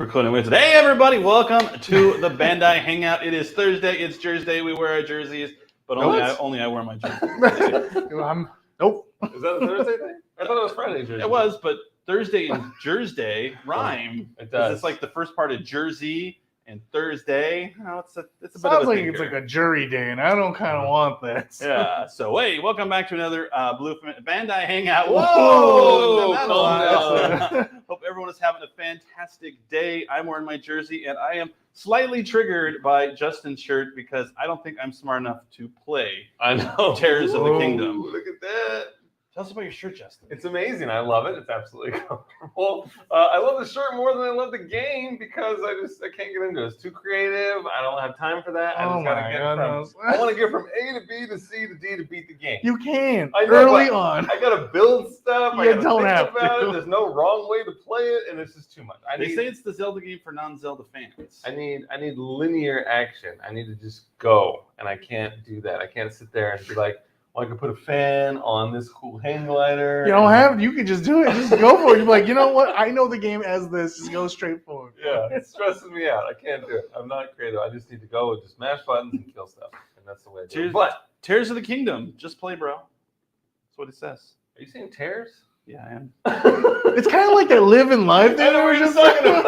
recording with today. Hey everybody, welcome to the Bandai Hangout. It is Thursday, it's Jersey, we wear our jerseys, but only I wear my jersey. Nope. Is that a Thursday thing? I thought it was Friday Jersey. It was, but Thursday and Jersey rhyme. It does. It's like the first part of Jersey and Thursday. No, it's a bit of Sounds a like thinker. it's like a jury day, and I don't kind of want that. Yeah. So hey, welcome back to another Bandai Hangout. Whoa! Hope everyone is having a fantastic day. I'm wearing my jersey, and I am slightly triggered by Justin's shirt because I don't think I'm smart enough to play I know. Tears of the Kingdom. Look at that. Tell us about your shirt, Justin. It's amazing. I love it. It's absolutely comfortable. I love the shirt more than I love the game because I can't get into it. It's too creative. I don't have time for that. I just gotta get I want to get from A to B to C to D to beat the game. You can I know, early on. I gotta build stuff. I gotta don't think have about to. it. There's no wrong way to play it, and it's just too much. They say it's the Zelda game for non-Zelda fans. I need linear action. I need to just go, and I can't do that. I can't sit there and be like, well, I could put a fan on this cool hang glider. You don't have. You can just do it. Just go for it. You're like, you know what? I know the game as this. Just go straight forward. Yeah, it's stressing me out. I can't do it. I'm not creative. I just need to go and just mash buttons and kill stuff, and that's the way I do it. But Tears of the Kingdom, just play, bro. That's what it says. are you saying tears? Yeah, I am. It's kind of like that Live and Live I thing. know We're what you're just talking about.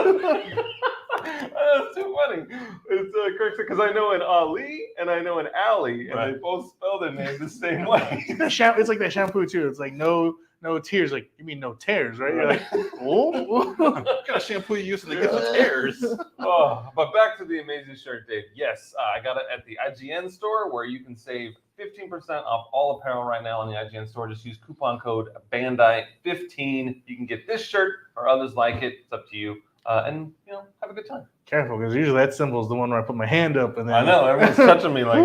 That's too funny. It's correct because I know an Ali and I know an Alley, and they both spell their name the same way. It's like that shampoo too. It's like no tears. Like you mean no tears, right? You're like, oh. What kind of shampoo you using to get the tears? Oh, but back to the amazing shirt, Dave. Yes, I got it at the IGN store where you can save 15% off all apparel right now on the IGN store. Just use coupon code Bandai15. You can get this shirt or others like it. It's up to you. And have a good time. Careful, because usually that symbol is the one where I put my hand up and then I know everyone's touching me like,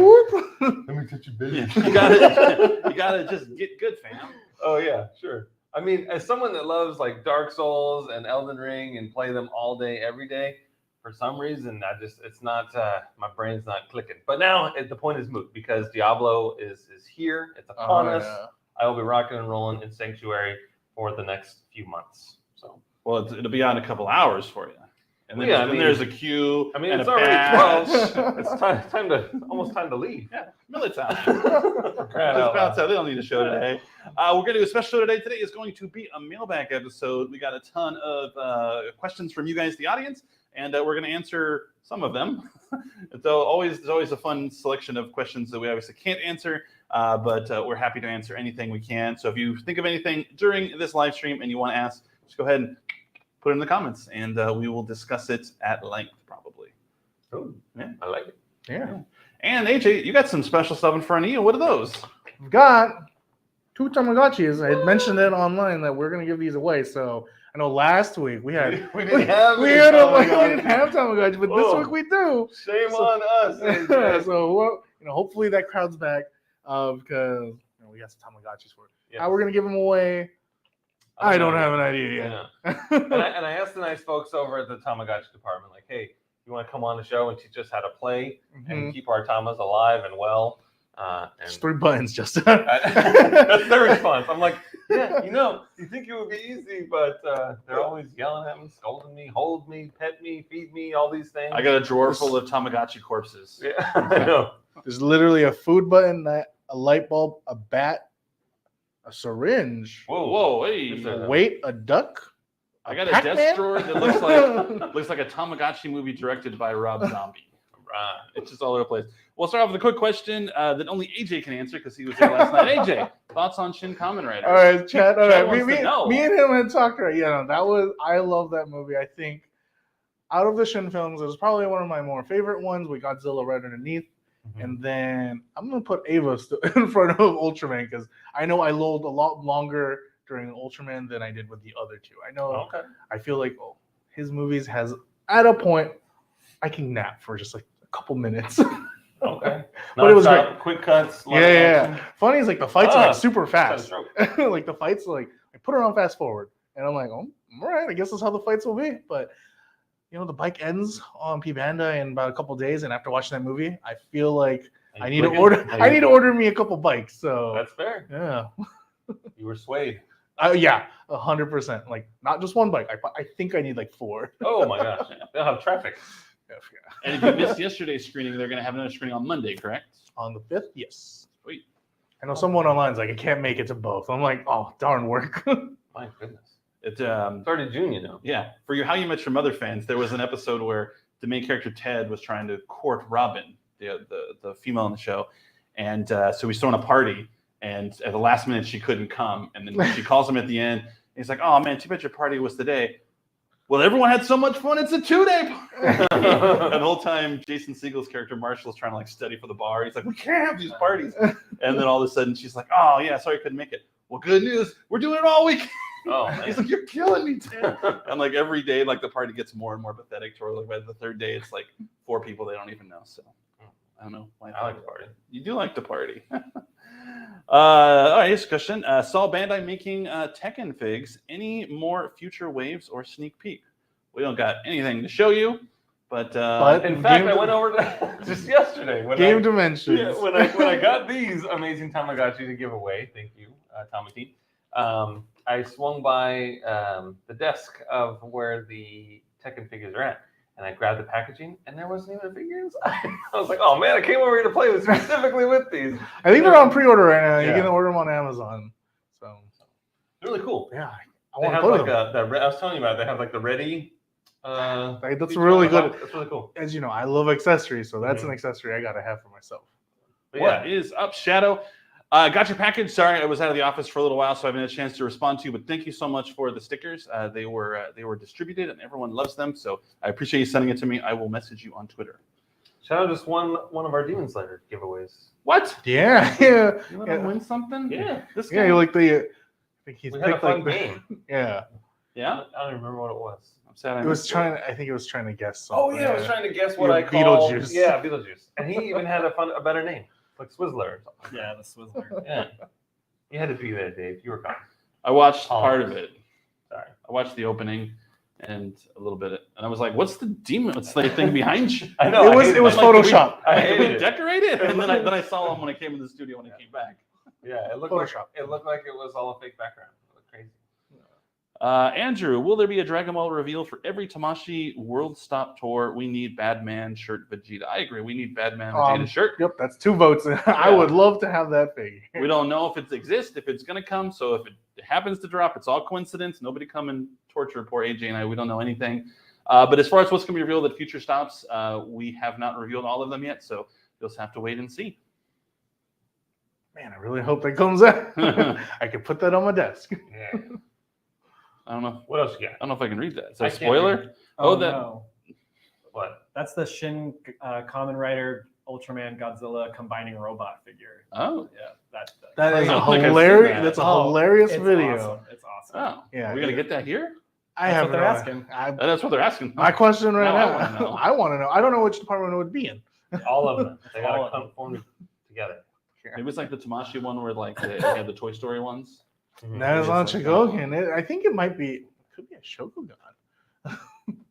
let me touch your baby. You gotta just get good, fam. Oh yeah, sure. I mean, as someone that loves like Dark Souls and Elden Ring and play them all day, every day, for some reason, it's not my brain's not clicking. But now the point is moot because Diablo is here. It's upon us. Yeah. I will be rocking and rolling in Sanctuary for the next few months. So. Well, it'll be on a couple hours for you. And then, Yeah, then there's a queue. I mean, and it's a already badge. 12. It's almost time to leave. Yeah, military. Crying out loud. They don't need a show today. We're going to do a special show today. Today is going to be a mailbag episode. We got a ton of questions from you guys, the audience, and we're going to answer some of them. There's always a fun selection of questions that we obviously can't answer, but we're happy to answer anything we can. So if you think of anything during this live stream and you want to ask, just go ahead and put it in the comments, and we will discuss it at length, probably. Oh, yeah, I like it. Yeah. And AJ, you got some special stuff in front of you. What are those? We've got 2 Tamagotchis. I had mentioned it online that we're gonna give these away. So I know last week we didn't have Tamagotchi, but this week we do. Shame on us. So hopefully that crowd's back because we got some Tamagotchis for it. Yes. How we're gonna give them away? I don't have an idea yet. Yeah. and I asked the nice folks over at the Tamagotchi department, like, hey, you want to come on the show and teach us how to play and keep our Tamas alive and well? And Just 3 buttons, Justin. That's their response. I'm like, yeah, you think it would be easy, but they're always yelling at me, scolding me, hold me, pet me, feed me, all these things. I got a drawer full of Tamagotchi corpses. Yeah, I know. There's literally a food button, a light bulb, a bat, a syringe. Whoa, hey. Wait, a duck. I got a Pac-Man? desk drawer that looks like a Tamagotchi movie directed by Rob Zombie. It's just all over the place. We'll start off with a quick question that only AJ can answer because he was there last night. AJ, thoughts on Shin Kamen Rider? All right, chat. All right, wants to know. me and him had talked. Right, I love that movie. I think out of the Shin films, it was probably one of my more favorite ones with Godzilla right underneath. And then I'm going to put Ava in front of Ultraman because I know I lulled a lot longer during Ultraman than I did with the other two. I know. Okay. I feel like his movies has, at a point, I can nap for just like a couple minutes. Okay. But it was great. Quick cuts. Yeah. Funny is like the fights are like super fast. Fast. Like the fights, like I put it on fast forward. And I'm like, all right, I guess that's how the fights will be. But the bike ends on P Bandai in about a couple days, and after watching that movie, I feel like I need to order me a couple bikes. So that's fair. Yeah. You were swayed. Yeah, 100%. Like not just one bike. I think I need like 4. Oh my gosh, they'll have traffic. And if you missed yesterday's screening, they're going to have another screening on Monday, correct? On the 5th, yes. Sweet. I know someone online's like, I can't make it to both. I'm like, oh, darn work. My goodness. It Started June, you know. Yeah, for you How You Met Your Mother fans, there was an episode where the main character Ted was trying to court Robin, the female in the show, and so he's throwing a party, and at the last minute she couldn't come, and then she calls him at the end. And he's like, "Oh man, too bad your party was today." Well, everyone had so much fun. It's a 2-day party. And the whole time, Jason Segel's character Marshall is trying to like study for the bar. He's like, "We can't have these parties." And then all of a sudden, she's like, "Oh yeah, sorry I couldn't make it." Well, good news, we're doing it all week. Oh, he's like, "You're killing me, Ted." And like every day, like the party gets more and more pathetic. To like by the third day, it's like 4 people they don't even know. So I don't know. I like the party. You do like the party. All right, here's a question. Saw Bandai making Tekken figs. Any more future waves or sneak peek? We don't got anything to show you, but in fact, I went over to just yesterday. Game Dimensions. Yeah, when I got these amazing Tamagotchi to give away. Thank you, Tommy T. I swung by the desk of where the Tekken figures are at, and I grabbed the packaging, and there wasn't even a figure inside. I was like, "Oh man, I came over here to play with specifically with these." I think they're on pre-order right now. Yeah. You can order them on Amazon. So really cool. yeah, I They want have to like play them. I was telling you about. They have like the ready. Like, that's feature really on the good. box. That's really cool. As you know, I love accessories, so that's Mhm. an accessory I gotta have for myself. But what is up, Shadow? Got your package. Sorry, I was out of the office for a little while, so I haven't had a chance to respond to you. But thank you so much for the stickers. They were distributed, and everyone loves them. So I appreciate you sending it to me. I will message you on Twitter. Shadow just won one of our Demon Slayer giveaways. What? Yeah, yeah, You want to win something? Yeah. This guy. yeah. You like the? I think he's We had a picked fun like the, game. yeah. Yeah. I don't even remember what it was. I'm sad. I It was missed trying. I think it was trying to guess something. Oh yeah, I was trying to guess what Yeah, I called Beetlejuice. Yeah, Beetlejuice. And he even had a better name, like Swizzler or something. Yeah, the Swizzler. Yeah. You had to be there, Dave. You were gone. I watched Oh. part of it. Sorry. I watched the opening and a little bit, and I was like, "What's the demon? What's the thing behind you?" I know. It was Like, Photoshop. I Did we hated it. decorate it? And then I saw him when I came in the studio when I came back. Yeah, it looked Photoshop. like it was all a fake background. It looked crazy. Andrew, will there be a Dragon Ball reveal for every Tamashii World Stop tour? We need Badman shirt Vegeta. I agree. We need Badman Vegeta shirt. Yep, that's 2 votes. I would love to have that figure. We don't know if it exists, if it's going to come. So if it happens to drop, it's all coincidence. Nobody come and torture poor AJ and I. We don't know anything. But as far as what's going to be revealed at future stops, we have not revealed all of them yet. So you'll just have to wait and see. Man, I really hope that comes out. I could put that on my desk. Yeah. I don't know. What else you I got? don't know if I can read that. Is that I a can't spoiler? read Oh, that. no. What? That's the Shin Kamen Rider Ultraman Godzilla combining robot figure. Oh. Yeah, that. That is I a don't think I've seen hilarious. that. That's a Oh, hilarious it's video. Awesome. It's awesome. Oh. Yeah, Are we going to get that here? I That's have what they're asking. That's what they're asking. My question right Now I now. wanna know. I want to know. I don't know which department it would be in. All of them. They All gotta of them. come form together. Maybe it's like the Tamashii one where like they had the Toy Story ones. That is It on is like Shigoken. I think it might be. It could be a Shokugan.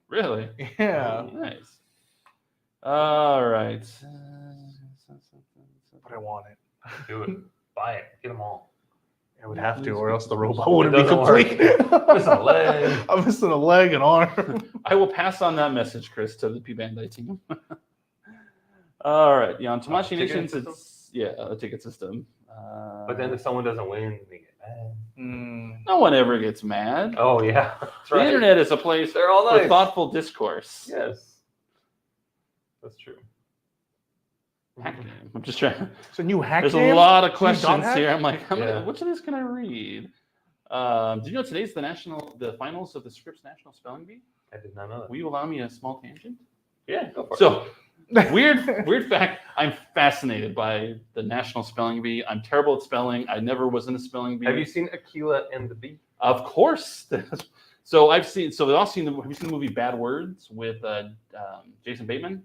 Really? Yeah, Nice. All right. but I want it. Do it. Buy it. Get them all. I would have to, or else the robot wouldn't be doesn't work. complete. Missing a leg. I'm missing a leg and arm. I will pass on that message, Chris, to the P Bandai team. All right. Yeah, on Tamashii Ticketing Nations, system? it's a ticket system. But then if someone doesn't win, they get mad. No one ever gets mad. Oh yeah. That's The right. internet is a place They're all for nice. thoughtful discourse. Yes. That's true. Hack game. I'm just trying. It's a new hack There's game? a lot of New dot questions hack? here. I'm like, Yeah. which of these can I read? Do you know today's the finals of the Scripps National Spelling Bee? I did not know that. Will you allow me a small tangent? Yeah, go for it. So, weird fact. I'm fascinated by the National Spelling Bee. I'm terrible at spelling. I never was in a spelling bee. Have you seen Aquila and the Bee? Of course. So I've seen. So we've all seen have you seen the movie Bad Words with Jason Bateman?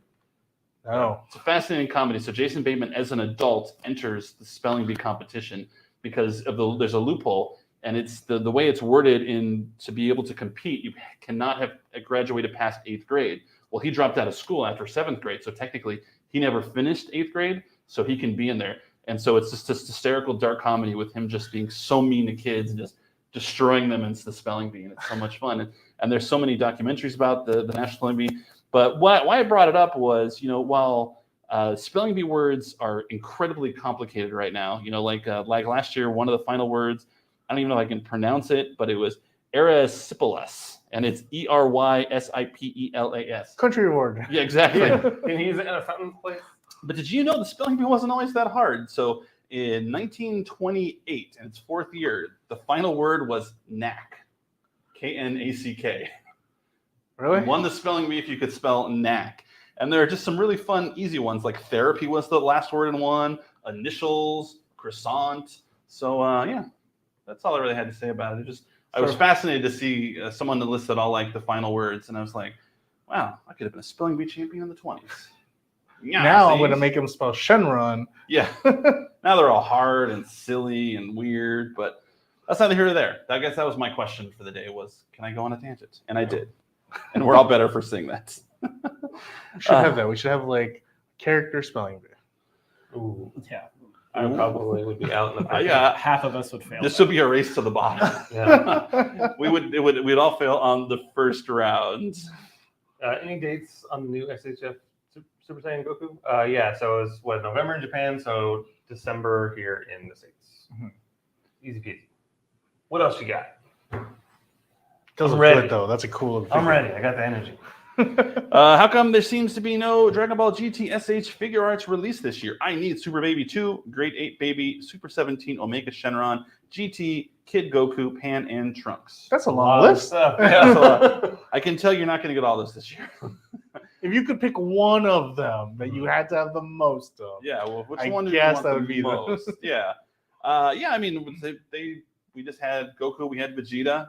No. It's a fascinating comedy. So Jason Bateman, as an adult, enters the spelling bee competition because of there's a loophole, and it's the way it's worded in to be able to compete. You cannot have graduated past 8th grade. Well, he dropped out of school after 7th grade, so technically he never finished 8th grade, so he can be in there. And so it's just this hysterical dark comedy with him just being so mean to kids and just destroying them into the spelling bee, and it's so much fun. And there's so many documentaries about the National Spelling Bee. But why I brought it up was, while spelling bee words are incredibly complicated right now, like last year, one of the final words, I don't even know if I can pronounce it, but it was erysipelas, and it's Erysipelas. Country word. Yeah, exactly. Can you use it in a sentence, please? But did you know the spelling bee wasn't always that hard? So in 1928, in its fourth year, the final word was knack, K-N-A-C-K. Really? You won the spelling bee if you could spell knack. And there are just some really fun, easy ones, like therapy was the last word in one, initials, croissant. So yeah, that's all I really had to say about it. I was fascinated to see someone that listed all like the final words, and I was like, wow, I could have been a spelling bee champion in the 20s. Yeah, now I'm going to make him spell Shenron. Yeah. Now they're all hard and silly and weird, but that's neither here nor there. I guess that was my question for the day was, can I go on a tangent? And I did. And we're all better for seeing that. We should have that. We should have like character spelling bee. Ooh, Yeah. I probably would be out in the picture. Yeah. Half of us would fail. This would be a race to the bottom. Yeah. We'd all fail on the first round. Any dates on the new SHF Super Saiyan Goku? Yeah, so it was November in Japan, so December here in the States. Mhm. Easy peasy. What else you got? Doesn't I'm ready. fit though. That's a cool. I'm ready. I got the energy. How come there seems to be no Dragon Ball GT SH figure arts released this year? I need Super Baby 2, Grade 8 Baby, Super 17 Omega Shenron, GT, Kid Goku, Pan, and Trunks. That's a A long lot of list. stuff. That's a Yeah. lot. I can tell you're not going to get all this year. If you could pick one of them that you had to have the most of, Yeah, well, which I one do guess you want that the would be the- most? Yeah. Yeah, I mean, we just had Goku, we had Vegeta,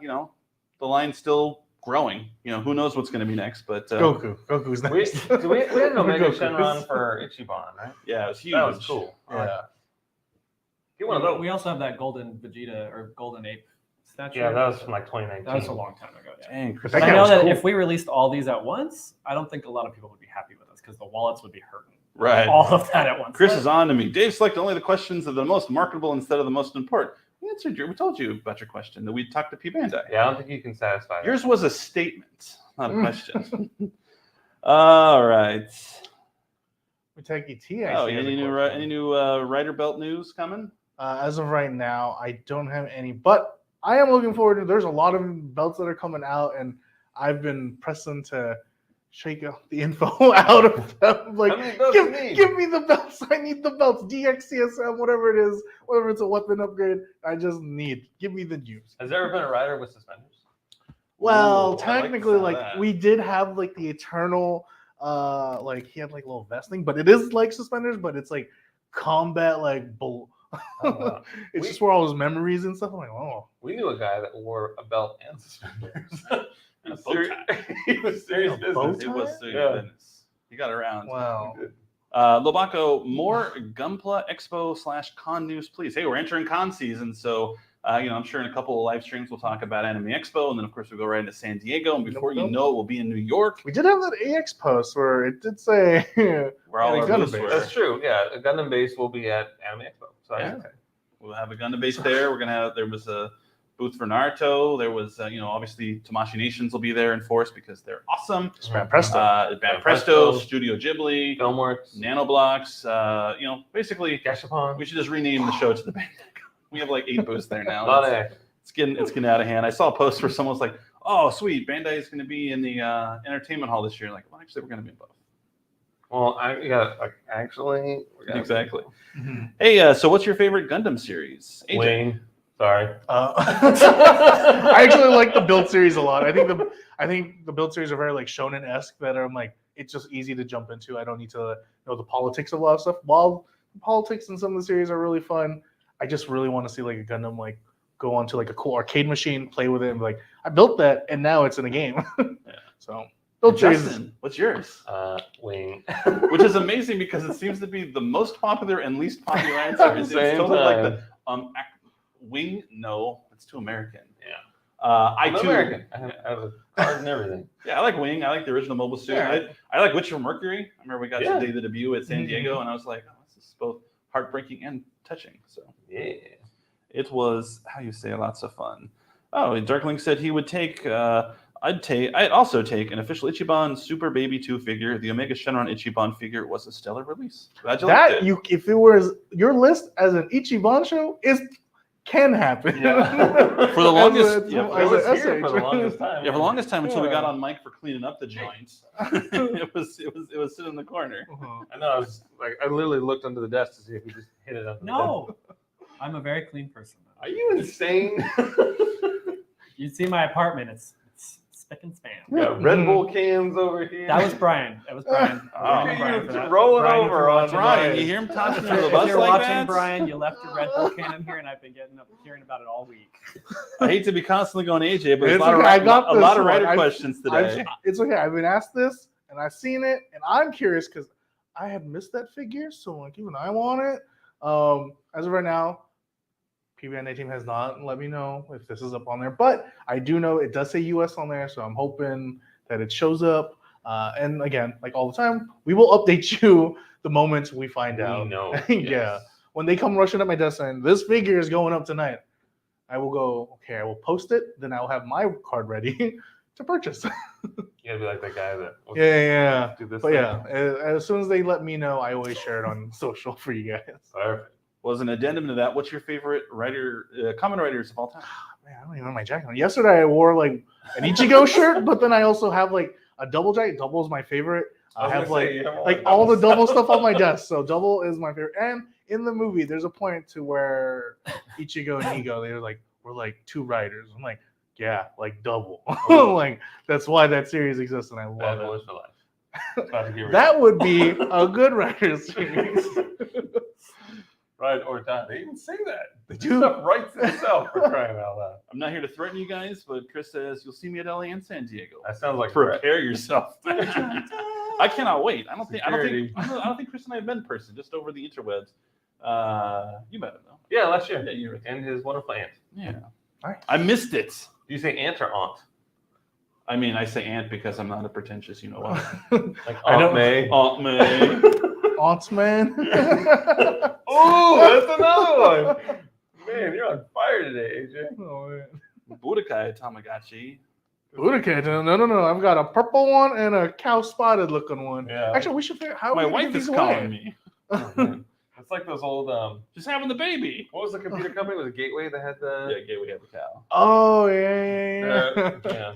the line's still growing. Who knows what's going to be next, but Goku's we next. had an Omega Goku. Shenron for Ichiban, right? yeah, it was huge. That was cool. Yeah. Get one of those. We also have that golden Vegeta or golden ape statue. Yeah, that was from like 2019. That was a long time ago. Yeah. Dang, Chris, That But I guy know was that cool. if we released all these at once, I don't think a lot of people would be happy with us because the wallets would be hurting. right. All of that at once. Chris is on to me. Dave selected only the questions that are the most marketable instead of the most important. We told you about your question that we talked to P Bandai. Yeah, I don't think you can satisfy that. Yours was a statement, not a question. All right. Miteki T. I Oh, see, has a any new question. Rider Belt news coming? As of right now, I don't have any, but I am looking forward to. There's a lot of belts that are coming out, and I've been pressing to shake the info out of them. Like, How many belts do you need? give me the belts. I need the belts. DX, CSM, whatever it is, whatever it's a weapon upgrade. I just need. Give me the news. Has there ever been a rider with suspenders? Well, Ooh, I like the technically, sound of like that. we did have like the eternal, like he had like a little vest thing, but it is like suspenders, but it's like combat like bull. Oh, wow. It's We- just where all his memories and stuff. I'm like, oh, We knew a guy that wore a belt and suspenders. And a bow tie. He was serious A bow business. It was tie? serious business. He got around. wow. Lobako, more Gunpla Expo / Con news, please. Hey, we're entering con season, so I'm sure in a couple of live streams we'll talk about Anime Expo, and then of course we'll go right into San Diego, and before you know it, we'll be in New York, We did have that AX post where it did say, where all Yeah, our Gundam booths base. were. That's true. Yeah, a Gundam base will be at Anime Expo. So Yeah. okay. We'll have a Gundam base there. There was a booth for Naruto. There was, obviously Tamashii Nations will be there in force because they're awesome. Bad Presto. Bad Presto, Studio Ghibli, Filmworks, Nanoblocks. Basically, Gashapon. we should just rename the show to the Bandai. We have like 8 booths there now. Money. It's getting out of hand. I saw a post where someone was like, "Oh, sweet, Bandai is going to be in the entertainment hall this year." Like, well, actually, we're going to be in both. Well, actually, we're gonna- Exactly. Mhm. Hey, so what's your favorite Gundam series? AJ? Wing. Sorry. I actually like the build series a lot. I think the build series are very like shonen-esque that I'm like it's just easy to jump into. I don't need to know the politics of a lot of stuff. While the politics in some of the series are really fun, I just really want to see like a Gundam like go onto like a cool arcade machine, play with it, and be like, I built that and now it's in a game. So build series. Justin, what's yours? Wing. Which is amazing because it seems to be the most popular and least popular answer. It's Same totally like time. the Wing. No, it's too American. Yeah. I'm American. I have a card and everything. Yeah, I like Wing. I like the original mobile suit. Yeah. I like Witcher Mercury. I remember we got Yeah. to do the debut at San Mhm. Diego, and I was like, oh, this is both heartbreaking and touching. So Yeah. it was, how you say, lots of fun. Oh, and Darkling said he would take. I'd also take an official Ichiban Super Baby 2 figure. The Omega Shenron Ichiban figure was a stellar release. Glad you liked it. If it was your list as an Ichiban show, can happen. Yeah. For the longest, It was here for the longest time. Yeah, for the longest time until we got Yeah. on mic for cleaning up the joint. it was sitting in the corner. I know. I was like, I literally looked under the desk to see if we just hit it up. No, I'm a very clean person. Are you insane? You see my apartment? It's spick and span. We got Red Bull cans over here. That was Brian. That was Brian. Brian for that. Rolling Brian, if over you're on watching, Brian, you hear him talking through the If bus you're like watching, that? Brian, you left your Red Bull can in here, and I've been hearing about it all week. I hate to be constantly going AJ, but there's It's a lot okay, I of, got a this lot of one. writer I- questions today. It's okay. I've been asked this, and I've seen it, and I'm curious because I had missed that figure, so like even I want it. As of right now, PBNA team has not let me know if this is up on there, but I do know it does say US on there, so I'm hoping that it shows up. And again, like all the time, we will update you the moment we find out. know. Yeah. Yes. When they come rushing up my desk saying this figure is going up tonight, I will go, okay, I will post it, then I'll have my card ready to purchase. You gotta be like that guy that. Yeah. Do this But thing. yeah, as soon as they let me know, I always share it on social for you guys. Perfect. Was an addendum to that. What's your favorite common writers of all time? Man, I don't even have my jacket on. Yesterday I wore like an Ichigo shirt, but then I also have like a double jacket. Double is my favorite. I have like all the double stuff on my desk. So double is my favorite. And in the movie, there's a point to where Ichigo and Nigo, we're like two writers. I'm like, yeah, like double. Like that's why that series exists, and I Bad love boys it. for life. About to hear That would be a good writer's series. Right or die. They even say that. They This do. stuff writes itself for crying out loud. I'm not here to threaten you guys, but Chris says you'll see me at LA and San Diego. That sounds like threat. Prepare yourself. I cannot wait. I don't think Chris and I have met in person, just over the interwebs. You met him though. Yeah, last year. Yeah, you're right. And his wonderful aunt. Yeah. Nice. I missed it. Do you say aunt or aunt? I mean, I say aunt because I'm not a pretentious, you know what? Like I Aunt don't- May. Aunt May. Aunts, man. Oh, that's another one. Man, you're on fire today, AJ. Oh, man. Budokai Tamagotchi. Budokai, no. I've got a purple one and a cow spotted looking one. Yeah. Actually, we should figure how My we wife give is these calling away. me. Oh, man. It's like those old Just having the baby. what was the computer company? Was it Gateway that had the Yeah, Gateway have a cow. Oh yeah. yeah.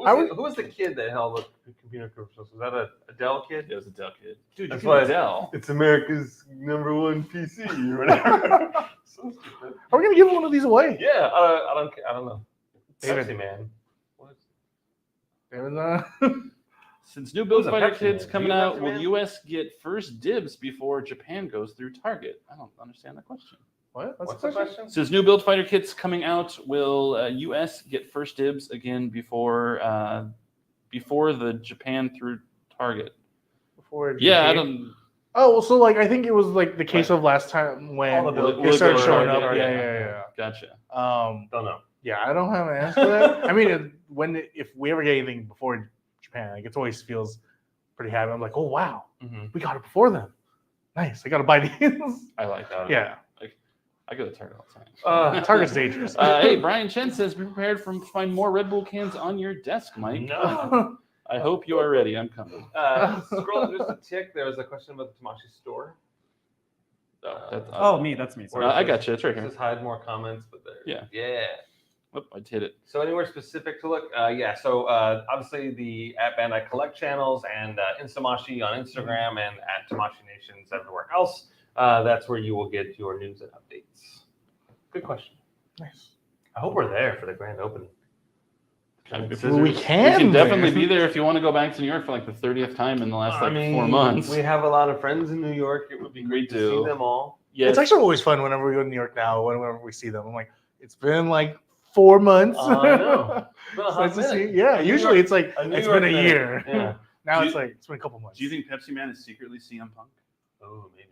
I Who was the kid that held the computer commercials? Was that a Dell kid? It was a Dell kid. Dude, That's you why can Dell. It's America's #1 PC or whatever. So stupid. Are we gonna give one of these away? Yeah, I don't know. David. Pepsi Man. What? Since new Build Who's a Fighter Pepsi Kids Man? coming You out, Pepsi will Man? US get first dibs before Japan goes through Target? I don't understand the question. What? What's the question? Since new Build Fighter Kits coming out, will US get first dibs again before the Japan through Target? Before it Yeah, I became- don't. Oh, well, so like I think it was like the case of last time when All the they started Target, showing up. Target, Yeah. Gotcha. Don't know. Yeah, I don't have an answer for that. I mean, if we ever get anything before Japan, like it always feels pretty happy. I'm like, oh wow, Mm-hmm. we got it before them. Nice. I got to buy these. I like that. Yeah. I go to Target all the time. Target's dangerous. Hey, Brian Chen says, be prepared to find more Red Bull cans on your desk, Mike. No. I hope you are ready. I'm coming. Scroll just a tick. There was a question about the Tamashi store. Oh, me. That's me. Sorry. I got you. It's right It here. says hide more comments, but there. Yeah. Yeah. Oop, I hit it. So anywhere specific to look? Yeah. So obviously the at Bandai Collect channels and Instamashi on Instagram and at Tamashi Nations everywhere else. That's where you will get your news and updates. Good question. Nice. I hope we're there for the grand opening. We can definitely be there if you want to go back to New York for like the 30th time in the last 4 months. We have a lot of friends in New York. It would be great to do. see them all. Yeah, It's actually always fun whenever we go to New York now, whenever we see them. I'm like, it's been like 4 months. I know. It's been a It's hot nice to see. minute. Yeah, A New usually York- it's like, a New it's York been a minute. year. Yeah. Now Do it's you- like, it's been a couple months. do you think Pepsi Man is secretly CM Punk? Oh, maybe.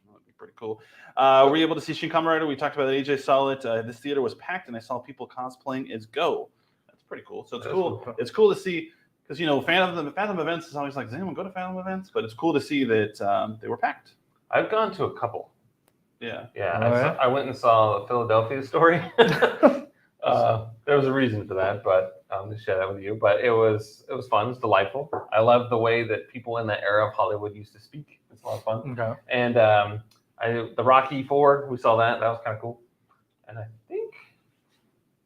That'd be pretty cool. Were you able to see Shin Kamen Rider? We talked about it. AJ saw it. This theater was packed, and I saw people cosplaying as Go. That's pretty cool. So it's That's cool. cool. It's cool to see because Fathom events is always like, does anyone go to Fathom events? But it's cool to see that they were packed. I've gone to a couple. Yeah. Yeah, Oh, yeah? I went and saw the Philadelphia story. There There was a reason for that, but to share that with you. But it was fun. It was delightful. I love the way that people in that era of Hollywood used to speak. It's a lot of fun. Okay. And the Rocky 4, we saw that. That was kind of cool. And I think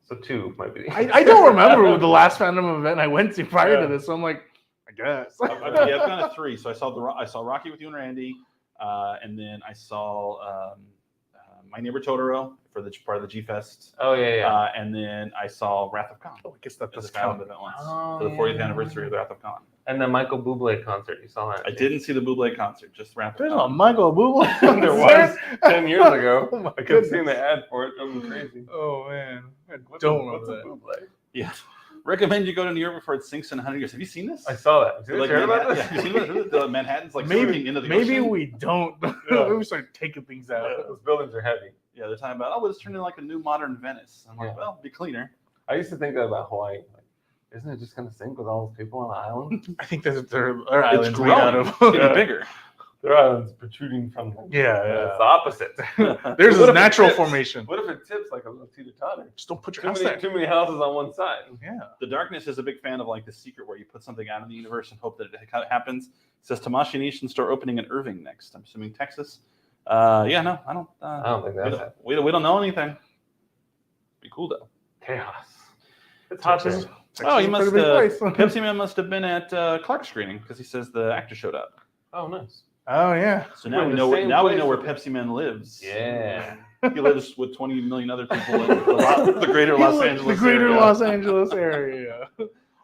so 2 might be. I don't remember the last fandom event I went to prior to this, so I'm like, I guess. I've gone to 3. So I saw Rocky with you and Randy, and then I saw My Neighbor Totoro for the part of the G Fest. Oh yeah. And then I saw Wrath of Khan. I guess that As does a fandom count. event once for the 40th anniversary of Wrath of Khan. And the Michael Bublé concert. You saw that? I didn't see the Bublé concert, just Wrath of There's a Khan. Michael Bublé. There was 10 years ago. Oh my I kept goodness. seeing the ad for it. That was crazy. Oh man, I What's don't what's a remember Bublé? Yeah. Recommend you go to New York before it sinks in 100 years. Have you seen this? I saw that. Did you Like hear about Manhattan- this? yeah, have you seen it? The Manhattan's like that. Maybe sinking into the maybe ocean. we don't. Yeah. Maybe we start taking things out. Those buildings are heavy. Yeah, they're talking about, it's turning like a new modern Venice. I'm like, Yeah. well, be cleaner. I used to think that about Hawaii. Like, isn't it just going to sink with all those people on the island? I think that their It's islands made growing. out of. It's getting bigger. Their islands protruding from them. Yeah, It's the opposite. There's What a if it natural tips? formation. What if it tips like a little teeter-totter? Just don't put your Too house many, there. too many houses on one side. Yeah. The Darkness is a big fan of like The Secret, where you put something out in the universe and hope that it happens. It says Tamashii Nation store opening in Irving next. I'm assuming Texas. Yeah, no, I don't. I don't think that's it. We don't know anything. Be cool though. Chaos. It's hot there. Texas Oh, he is a must. pretty big place. Pepsi Man must have been at Clark screening because he says the actor showed up. Oh, nice. Oh yeah. So now in we the know. same Now we place know where with- Pepsi Man lives. Yeah. He lives with 20 million other people in the greater He Los lives- Angeles the greater area. Los Angeles area.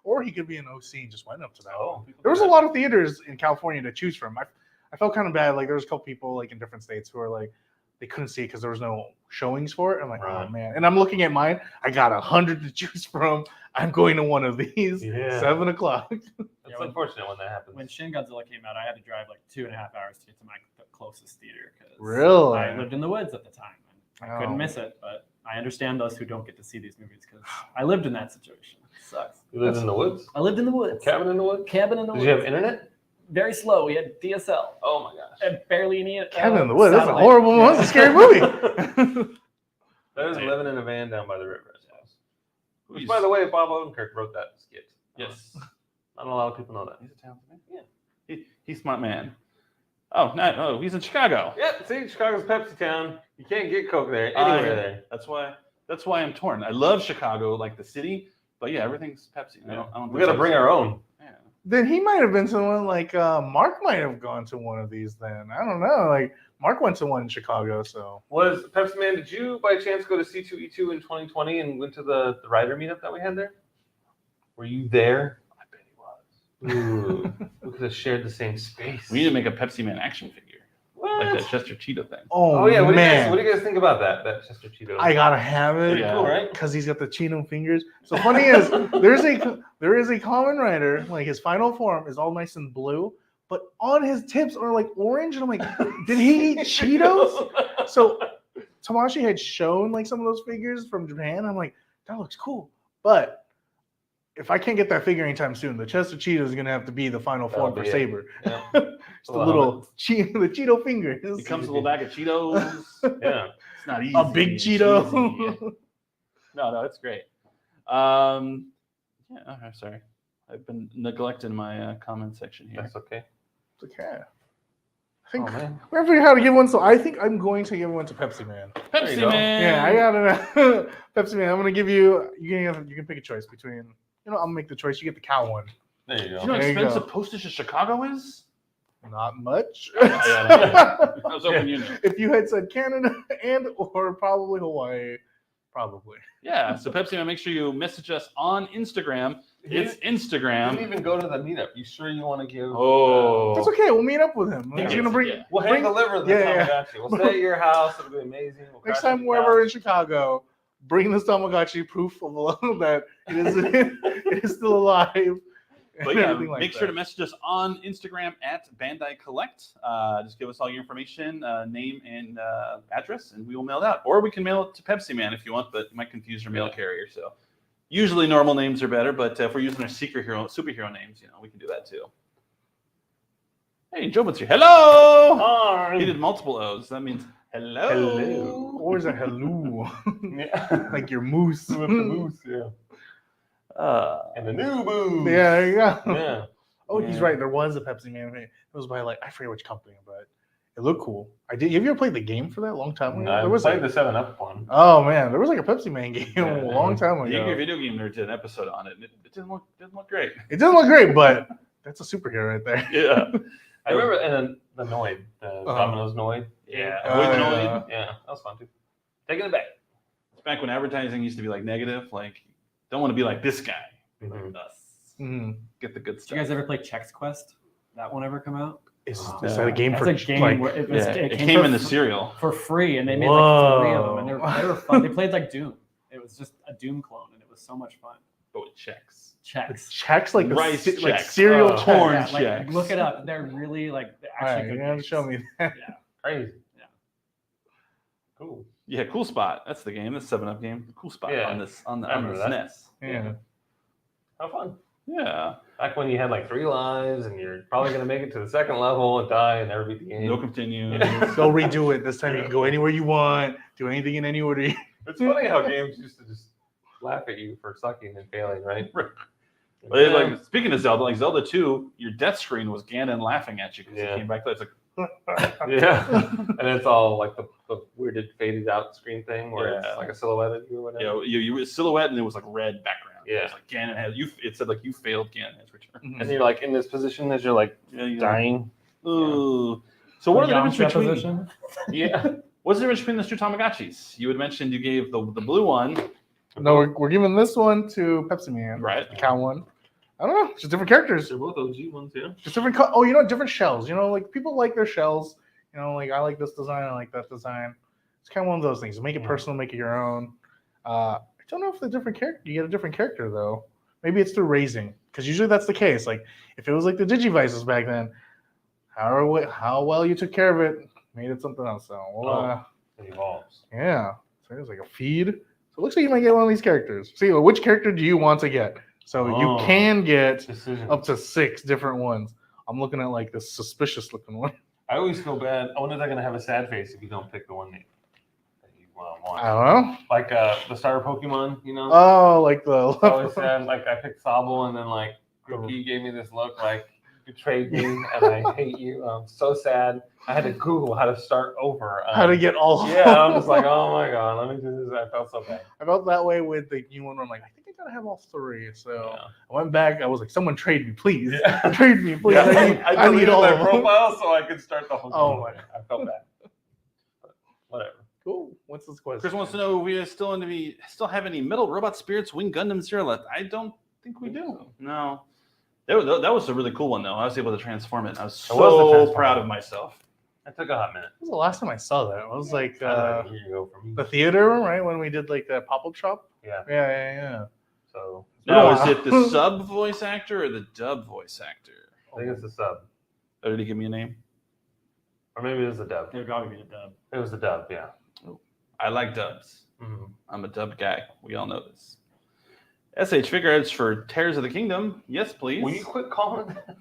Or he could be an OC and just went up to that. Oh, There was a lot of theaters in California to choose from. I felt kind of bad. Like there was a couple people like in different states who were like they couldn't see it because there was no showings for it. I'm like, Right. oh man. And I'm looking at mine. I got 100 to choose from. I'm going to one of these. Yeah. 7:00. It's unfortunate when that happens. When Shin Godzilla came out, I had to drive like 2.5 hours to get to my closest theater because Really? I lived in the woods at the time. And I Oh. couldn't miss it, but I understand those who don't get to see these movies because I lived in that situation. It sucks. You lived in the woods? I lived in the woods. Cabin in the woods? Cabin in the Did woods. you have internet? Very slow. We had DSL Oh my gosh. and barely any. Cabin in the Woods. That's a satellite. horrible one. That's a scary movie. That is living in a van down by the river, I suppose. Which, He's- by the way, Bob Odenkirk wrote that skit. Yes. Not a lot of people know that. He's a talented man. Yeah. He's a smart man. Oh, no, oh, he's in Chicago. Yeah, see, Chicago's Pepsi town. You can't get Coke there, anywhere there. That's why I'm torn. I love Chicago, like the city, but yeah, everything's Pepsi. I don't We got to bring our own. Yeah. Then he might have been someone like Mark might have gone to one of these then. I don't know. Like Mark went to one in Chicago, so Was Pepsi Man, did you by chance go to C2E2 in 2020 and went to the writer meetup that we had there? Were you there? I bet he was. Ooh, we could have shared the same space. We need to make a Pepsi Man action figure, What? like that Chester Cheetah thing. Oh yeah, what man. do you guys think about that Chester Cheeto? I gotta have it. Yeah. Cool, right? Because he's got the Cheeto fingers. So funny is there is a common writer, like his final form is all nice and blue, but on his tips are like orange. And I'm like, did he eat Cheetos? So Tamashi had shown like some of those figures from Japan. I'm like, that looks cool. But if I can't get that figure anytime soon, the Chester Cheeto is gonna have to be the final form That'll for be it. Saber. Yeah. Just the little the Cheeto fingers. It comes with a little bag of Cheetos. Yeah. It's not easy. A big It's Cheeto. cheesy. No, it's great. Yeah, I'm sorry. I've been neglecting my comment section here. That's okay. Okay. I think Oh man. we're gonna figure out how to give one. So I think I'm going to give one to Pepsi Man. There you Pepsi go. Man. Yeah, I got it. Pepsi Man. I'm gonna give you. You can pick a choice between. I'll make the choice. You get the cow one. There you Do you go. know how There you expensive go. postage to Chicago is? Not much. I was hoping you knew. If you had said Canada and or probably Hawaii, probably. Yeah, so Pepsi Man, make sure you message us on Instagram. It's You Instagram. didn't even go to the meetup. You sure you want to give? Oh. That's okay. We'll meet up with him. Yeah, He's gonna bring. yeah. We'll hand deliver the Yeah, Tamagotchi. We'll stay at your house. It'll be amazing. We'll Next crash time on we're your ever in couch. Chicago, bring this Tamagotchi proof of that it is still alive. But and yeah, everything like make sure that. to message us on Instagram at Bandai Collect. Just give us all your information, name and address, and we will mail it out. Or we can mail it to Pepsi Man if you want, but it might confuse your mail carrier. So usually normal names are better, but if we're using our superhero names, we can do that too. Hey, Joe Butts here. Hello! Hi. He did multiple O's. That means Hello. Or is it hello? Yeah. Like your moose. With the moose, yeah. And the new booze. Yeah, there you go. Yeah. Oh, he's Yeah. right. There was a Pepsi Man. It was by like I forget which company, but it looked cool. I did. Have you ever played the game for that a long time ago? I There was played like, the 7-Up one. oh man, there was like a Pepsi Man game Yeah. a long time The Angry ago. Video Game Nerd did an episode on it, and it didn't look great. It doesn't look great, but that's a superhero right there. Yeah. I remember, and then the Noid, the Domino's Noid. Yeah. Oh, Avoid the yeah. Noid. Yeah, that was fun too. Taking it back. It's back when advertising used to be like negative, like don't want to be like this guy. Be like Mhm. us. Mhm. Get the good Did stuff. you guys ever play Chex Quest? That one ever come out? Is Yeah. that a game That's for a game like? where it Yeah, it came for in the fr- cereal. for free, and they made like 3 of them, and they Whoa. were fun. They played like Doom. It was just a Doom clone, and it was so much fun. But with checks. Chex. Checks like the Rice like checks. cereal Oh. checks. Corn Yeah, like, Chex. look it up. They're really like they're All actually right, good. you're gonna games. show me that. Yeah. Crazy. Yeah. Cool. Yeah, Cool Spot. That's the game. That's 7-Up game. Cool Spot Yeah. on this on the I on remember the that. SNES. Yeah. How fun. Yeah. Back when you had like 3 lives and you're probably going to make it to the second level and die and never beat the game. No continue. Go redo it. This time you can go anywhere you want, do anything in any order. It's funny how games used to just laugh at you for sucking and failing, right? But it's like speaking of Zelda, like Zelda 2, your death screen was Ganon laughing at you because Yeah. he came back. It's like Yeah. And it's all like the weirded faded out screen thing where Yeah. it's like a silhouette of you or whatever. you were silhouette and it was like red background. Yeah. It was like Ganon has you. It said like you failed. Ganon has returned. And you're like in this position as you're like Yeah, you're dying. like, ooh. So what are the difference Yamcha between? position? Yeah. What's the difference between those two Tamagotchis? You had mentioned you gave the blue one, No, we're giving this one to Pepsi Man, right? the cow one. I don't know, just different characters, They're both OG ones, yeah. just different. Oh, you know, different shells. You know, like people like their shells. You know, like I like this design, I like that design. It's kind of one of those things. Make it personal, make it your own. I don't know if the different character you get a different character though. Maybe it's through raising, because usually that's the case. Like if it was like the Digivices back then, how well you took care of it made it something else. So It evolves. yeah, so it's like a feed. So it looks like you might get one of these characters. See, which character do you want to get? So you Oh. can get Decision. up to 6 different ones. I'm looking at like this suspicious looking one. I always feel bad. I wonder if they're gonna have a sad face if you don't pick the one that you want. I don't know. Like the starter Pokemon, you know. Oh, like the I always said like I picked Sobble and then like Grookey gave me this look like you betrayed me and I hate you. I'm so sad. I had to Google how to start over. how to get all. Yeah, I'm just like, oh my god, let me do this. I felt so bad. I felt that way with the new one. Where I'm like, I think I gotta have all 3. So Yeah. I went back. I was like, someone trade me, please. Yeah. Trade me, please. Yeah, I need deleted all my of them. profile so I could start the whole game. Oh my- I felt bad. But whatever. Cool. What's this question? Chris wants to know if we still have any Metal Robot Spirits Wing Gundam Zero left. I don't think we do. No. That was a really cool one though. I was able to transform it. I was It was the so transform. proud of myself. It took a hot minute. When was the last time I saw that? It was like A year ago for me. the theater room, right? When we did like the pop-up shop. Yeah. Yeah. So Now, Oh, is wow. it the sub voice actor or the dub voice actor? I think it's the sub, Oh, did he give me a name? or maybe it was the dub. It would probably be the dub. It was the dub. Yeah. I like dubs. Mhm. I'm a dub guy. We all know this. SH Figureheads for Tears of the Kingdom. Yes, please. Will you quit calling that?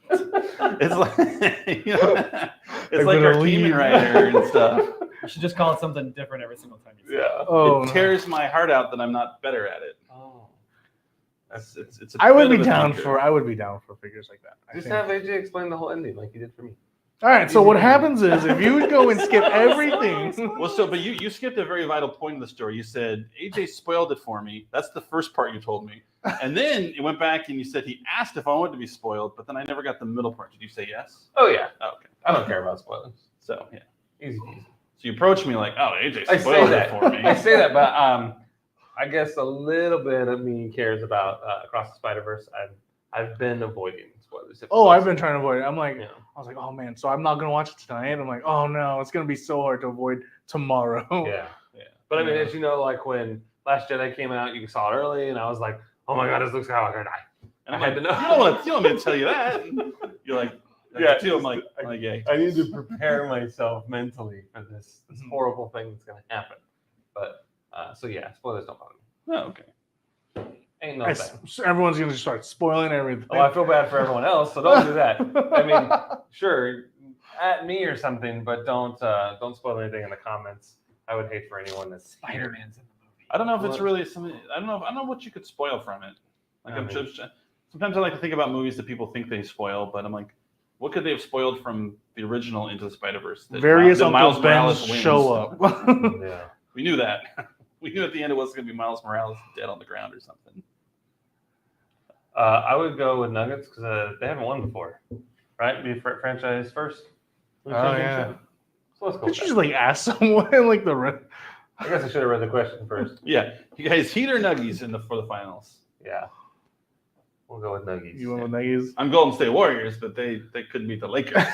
It's like it's I'm like gonna our Kamen leave. Rider and stuff. You should just call it something different every single time you say it. Yeah. Oh, It tears my heart out that I'm not better at it. Oh. It's a I would bit be of a down thinker. for figures like that. I Just think. have AJ explain the whole ending like he did for me. All right. So easy what peasy. happens is if you would go and skip everything. Well, so but you skipped a very vital point in the story. You said AJ spoiled it for me. That's the first part you told me, and then you went back and you said he asked if I wanted to be spoiled, but then I never got the middle part. Did you say yes? Oh yeah. Oh, okay. I don't care about spoilers. So yeah. Easy peasy. So you approched me like, oh, AJ I say spoiled it that. for me. I say that, but I guess a little bit of me cares about Across the Spider-Verse. I've been avoiding spoilers. if Oh, I've possible. been trying to avoid it. I'm like, Yeah. I was like, oh man. So I'm not gonna watch it tonight. I'm like, oh no, it's gonna be so hard to avoid tomorrow. Yeah. But I mean, as you know, like when Last Jedi came out, you saw it early, and I was like, oh my god, this looks how I'm gonna die. And I'm I like, had to know. you don't want me to tell you that. And you're like, Yeah, too. I'm like, yeah. I need to prepare myself mentally for this Mhm. horrible thing that's gonna happen. But so yeah, spoilers don't bother me. Oh, okay. Ain't no I thing. s- everyone's gonna start spoiling everything. Oh, I feel bad for everyone else, so don't do that. I mean, sure, at me or something, but don't spoil anything in the comments. I would hate for anyone to see it. Spider-Man's in the movie. I don't know if it's really something. I don't know what you could spoil from it. Like sometimes I like to think about movies that people think they spoil, but I'm like, what could they have spoiled from the original Into the Spider-Verse? Various that Uncle Bens wins. show up. Yeah. We knew that. We knew at the end it wasn't going to be Miles Morales dead on the ground or something. I would go with Nuggets because they haven't won before, right? Be franchise first. Oh yeah. So let's go. Could you just like ask someone like the red? I guess I should have read the question first. Yeah, you guys, Heat or Nuggies for the finals? Yeah. We'll go with Nuggies. You want the Nuggies? I'm Golden State Warriors, but they couldn't beat the Lakers.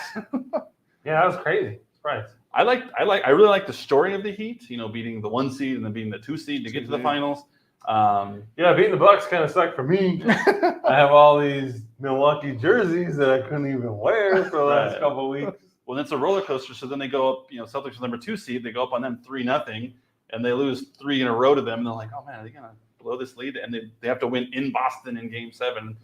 Yeah, that was crazy. Surprise. I really like the story of the Heat. You know, beating the 1 seed and then beating the 2 seed to get to the finals. Yeah, beating the Bucks kind of sucked for me. I have all these Milwaukee jerseys that I couldn't even wear for the last couple of weeks. Well, it's a roller coaster. So then they go up. You know, Celtics are number 2 seed. They go up on them 3-0, and they lose 3 in a row to them. And they're like, oh man, are they gonna blow this lead? And they have to win in Boston in Game 7.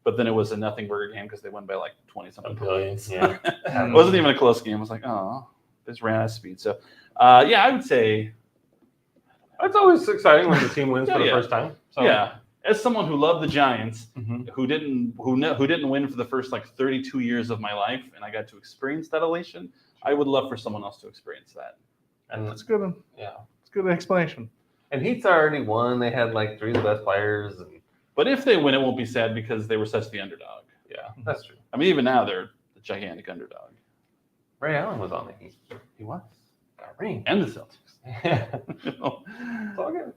But then it was a nothing burger game because they won by like 20-something points. Yeah. It wasn't even a close game. I was like, oh, this ran out of speed. So, yeah, I would say It's always exciting when the team wins for the first time. So. Yeah, as someone who loved the Giants, Mhm. who didn't win for the first like 32 years of my life, and I got to experience that elation, I would love for someone else to experience that. And That's good. yeah. It's a good explanation. And Heat's already won. They had like 3 of the best players. And But if they win, it won't be sad because they were such the underdog. yeah, that's true. I mean, even now they're the gigantic underdog. Ray Allen was on the Heat. He was, Got a ring. and the Celtics. Yeah. You know? It's all good.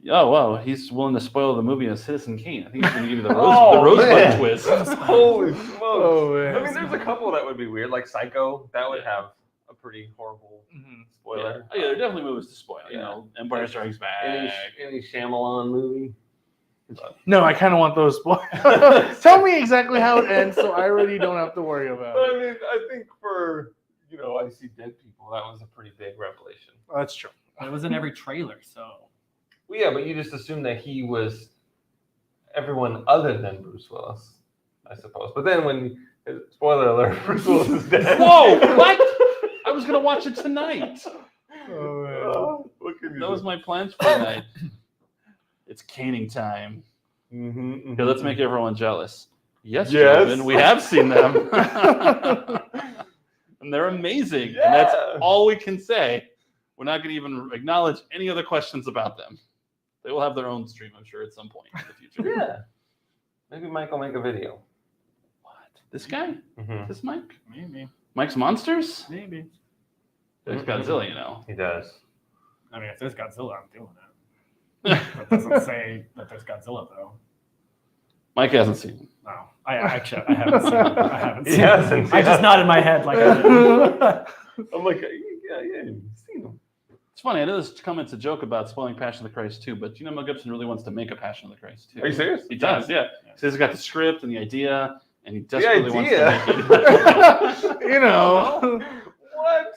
Oh wow, he's willing to spoil the movie as Citizen Kane. I think he's going to give you the Oh, Rosebud man. twist. Holy smokes. Oh, man. I mean, there's a couple that would be weird, like Psycho. That would have a pretty horrible spoiler. Yeah, there are definitely movies to spoil. You Yeah. know, Empire Strikes Back. Any Shyamalan movie. No, I kind of want those spoiled. Tell me exactly how it ends, so I already don't have to worry about But it. I mean, I think for, I See Dead People, that was a pretty big revelation. That's true. It was in every trailer, so. Well, yeah, but you just assumed that he was everyone other than Bruce Willis, I suppose. But then when, spoiler alert, Bruce Willis is dead. Whoa, what? I was going to watch it tonight. Oh, What can you That do? was my plans for tonight. It's caning time. Mhm, Okay, let's make everyone jealous. Yes, Yes. gentlemen, we have seen them. And they're amazing. And that's Yeah. all we can say. We're not going to even acknowledge any other questions about them. They will have their own stream, I'm sure, at some point in the future. Yeah. Maybe Mike will make a video. What? This guy? Mm-hmm. This Mike? Maybe. Mike's Monsters? Maybe. There's Godzilla, you know. He does. I mean, if there's Godzilla, I'm doing it. That doesn't say that there's Godzilla, though. Mike hasn't seen him. No. I haven't seen it. I haven't He seen hasn't. it. I just nodded my head like I did. I'm like, yeah, you've seen him. It's funny. I know this comment's a joke about spoiling Passion of the Christ 2, but Mel Gibson really wants to make a Passion of the Christ 2. Are you serious? He does, yeah. He says he's got the script and the idea, and he The desperately wants to idea? make it. you know. What?